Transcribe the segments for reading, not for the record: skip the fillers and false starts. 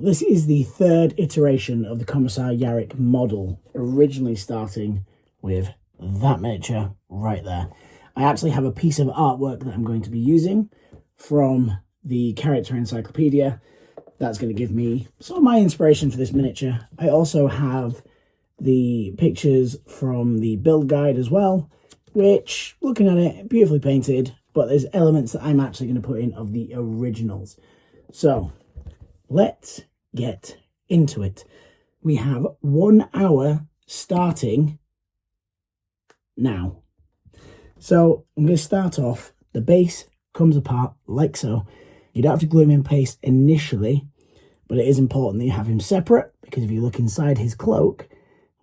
this is the third iteration of the Commissar Yarrick model, originally starting with that miniature right there. I actually have a piece of artwork that I'm going to be using from the character encyclopedia. That's going to give me some of my inspiration for this miniature. I also have the pictures from the build guide as well, which, looking at it, beautifully painted, but there's elements that I'm actually going to put in of the originals. So let's get into it. We have 1 hour starting now. So I'm going to start off. The base comes apart like so. You don't have to glue him in paste initially, but it is important that you have him separate, because if you look inside his cloak,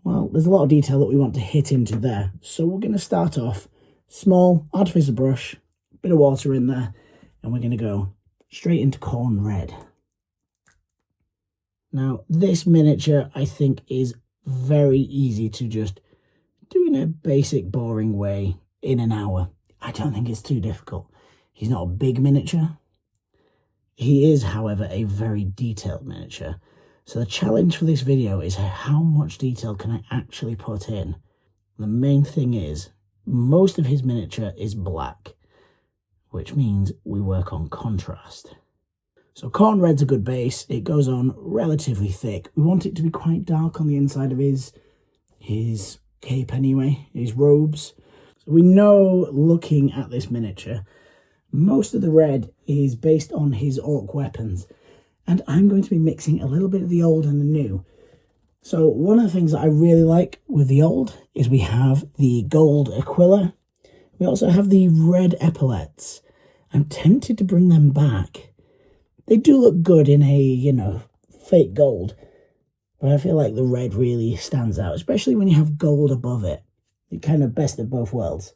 well, there's a lot of detail that we want to hit into there. So we're going to start off small, artificial brush, bit of water in there, and we're going to go straight into corn red. Now, this miniature, I think, is very easy to just do in a basic, boring way in an hour. I don't think it's too difficult. He's not a big miniature. He is, however, a very detailed miniature. So the challenge for this video is how much detail can I actually put in? The main thing is, most of his miniature is black, which means we work on contrast. So corn red's a good base. It goes on relatively thick. We want it to be quite dark on the inside of his cape anyway, his robes. So we know, looking at this miniature, most of the red is based on his orc weapons. And I'm going to be mixing a little bit of the old and the new. So one of the things that I really like with the old is we have the gold Aquila. We also have the red epaulets. I'm tempted to bring them back. They do look good in a, you know, fake gold. But I feel like the red really stands out, especially when you have gold above it. It kind of best of both worlds.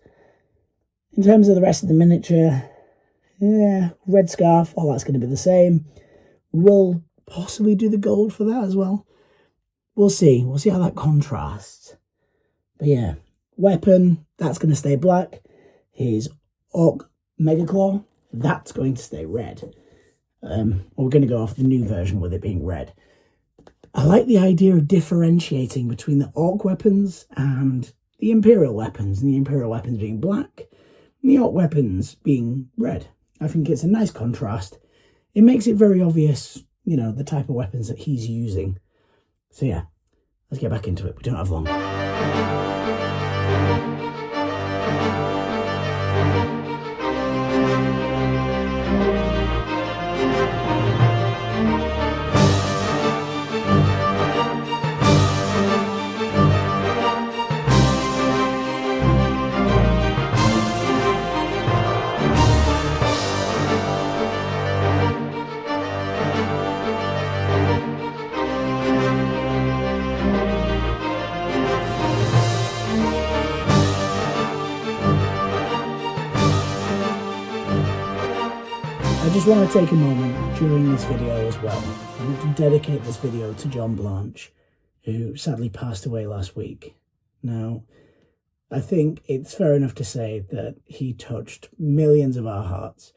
In terms of the rest of the miniature, yeah, red scarf, all that's going to be the same. We'll possibly do the gold for that as well. We'll see. We'll see how that contrasts. But yeah, weapon, that's going to stay black. His Orc Mega Claw, that's going to stay red. We're going to go off the new version with it being red. I like the idea of differentiating between the Orc weapons and the Imperial weapons, and the Imperial weapons being black, and the Orc weapons being red. I think it's a nice contrast. It makes it very obvious, you know, the type of weapons that he's using. So yeah, let's get back into it. We don't have long. I just want to take a moment during this video as well. I want to dedicate this video to John Blanche, who sadly passed away last week. Now, I think it's fair enough to say that he touched millions of our hearts.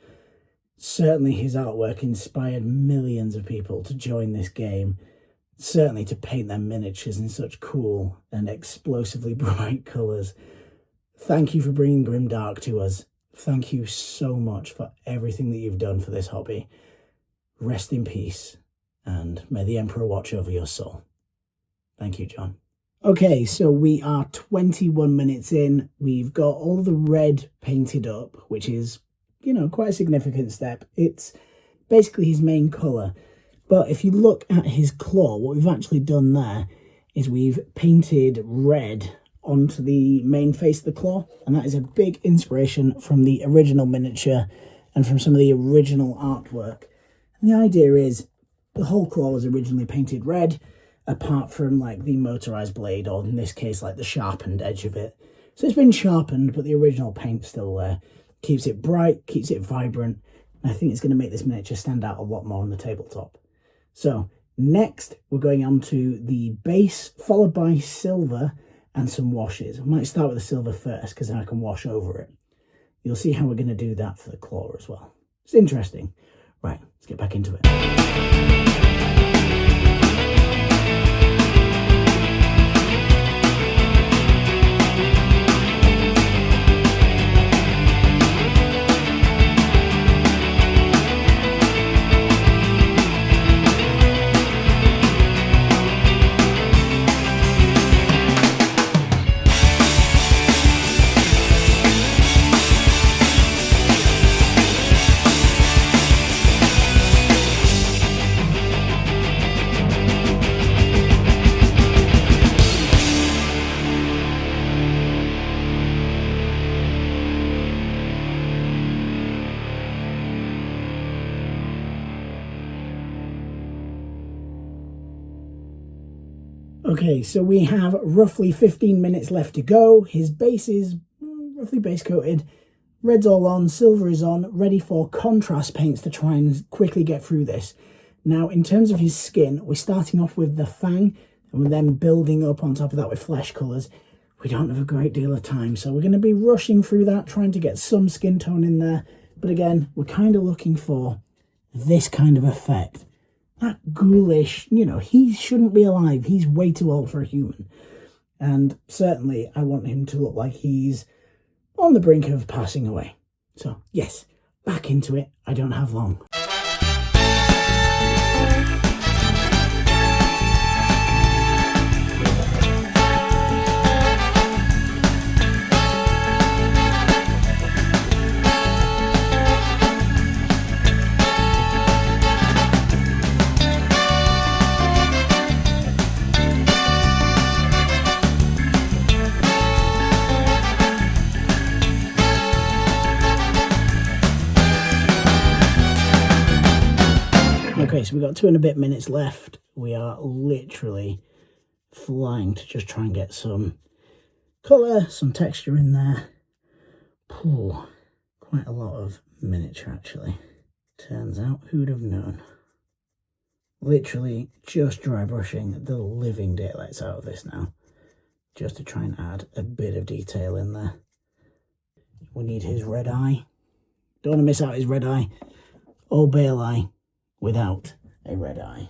Certainly his artwork inspired millions of people to join this game, certainly to paint their miniatures in such cool and explosively bright colours. Thank you for bringing Grimdark to us. Thank you so much for everything that you've done for this hobby. Rest in peace, and may the Emperor watch over your soul. Thank you, John. Okay, so we are 21 minutes in. We've got all the red painted up, which is, you know, quite a significant step. It's basically his main colour. But if you look at his claw, what we've actually done there is we've painted red onto the main face of the claw, and that is a big inspiration from the original miniature and from some of the original artwork. And the idea is the whole claw was originally painted red, apart from like the motorized blade, or in this case like the sharpened edge of it. So it's been sharpened, but the original paint's still there. Keeps it bright, keeps it vibrant, and I think it's going to make this miniature stand out a lot more on the tabletop. So next we're going on to the base, followed by silver and some washes. I might start with the silver first, because then I can wash over it. You'll see how we're going to do that for the claw as well. It's interesting. Right, let's get back into it. Okay, so we have roughly 15 minutes left to go. His base is roughly base coated. Red's all on, silver is on, ready for contrast paints to try and quickly get through this. Now, in terms of his skin, we're starting off with the fang, and we're then building up on top of that with flesh colours. We don't have a great deal of time, so we're going to be rushing through that, trying to get some skin tone in there. But again, we're kind of looking for this kind of effect. That ghoulish, you know, he shouldn't be alive. He's way too old for a human. And certainly, I want him to look like he's on the brink of passing away. So, yes, back into it. I don't have long. Okay, so we've got 2 and a bit minutes left. We are literally flying to just try and get some colour, some texture in there. Ooh, quite a lot of miniature, actually. Turns out, who'd have known? Literally just dry brushing the living daylights out of this now, just to try and add a bit of detail in there. We need his red eye. Don't want to miss out his red eye. Or bale eye without a red eye.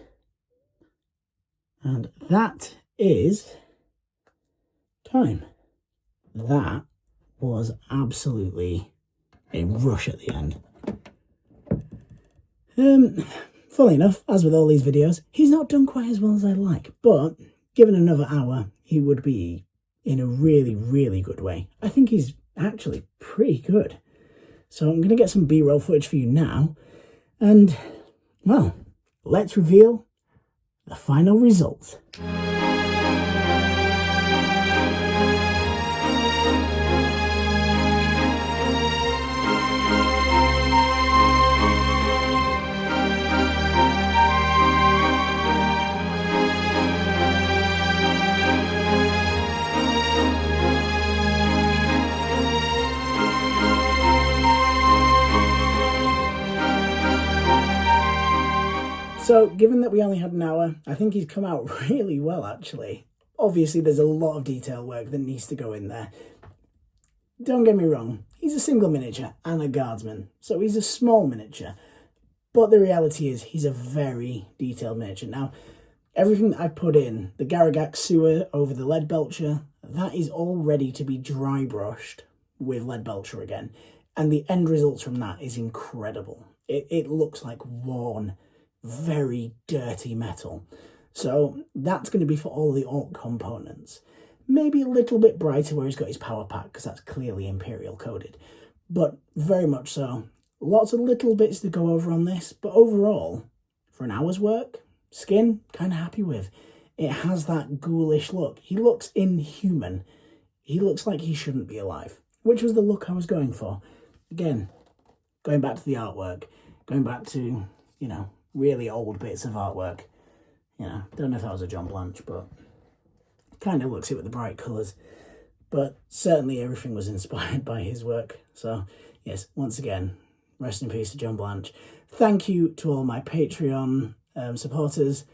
And that is time. That was absolutely a rush at the end. Funnily enough, as with all these videos, he's not done quite as well as I'd like, but given another hour, he would be in a really, really good way. I think he's actually pretty good. So I'm going to get some B-roll footage for you now, and well, let's reveal the final result. So, given that we only had an hour, I think he's come out really well, actually. Obviously, there's a lot of detail work that needs to go in there. Don't get me wrong, he's a single miniature and a guardsman, so he's a small miniature. But the reality is, he's a very detailed miniature. Now, everything that I put in, the Garrigach sewer over the lead belcher, that is all ready to be dry brushed with lead belcher again. And the end results from that is incredible. It looks like worn, very dirty metal. So that's going to be for all the Orc components. Maybe a little bit brighter where he's got his power pack, because that's clearly Imperial coded. But very much so. Lots of little bits to go over on this, but overall, for an hour's work, skin, kind of happy with. It has that ghoulish look. He looks inhuman. He looks like he shouldn't be alive, which was the look I was going for. Again, going back to the artwork, going back to, you know, really old bits of artwork. You know, don't know if that was a John Blanche, but kind of looks it with the bright colours. But certainly everything was inspired by his work. So, yes, once again, rest in peace to John Blanche. Thank you to all my Patreon supporters.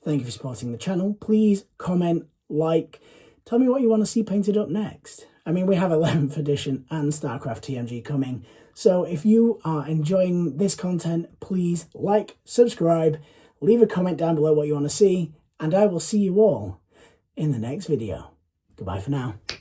Thank you for supporting the channel. Please comment, like, tell me what you want to see painted up next. I mean, we have 11th edition and StarCraft TMG coming. So if you are enjoying this content, please like, subscribe, leave a comment down below what you want to see, and I will see you all in the next video. Goodbye for now.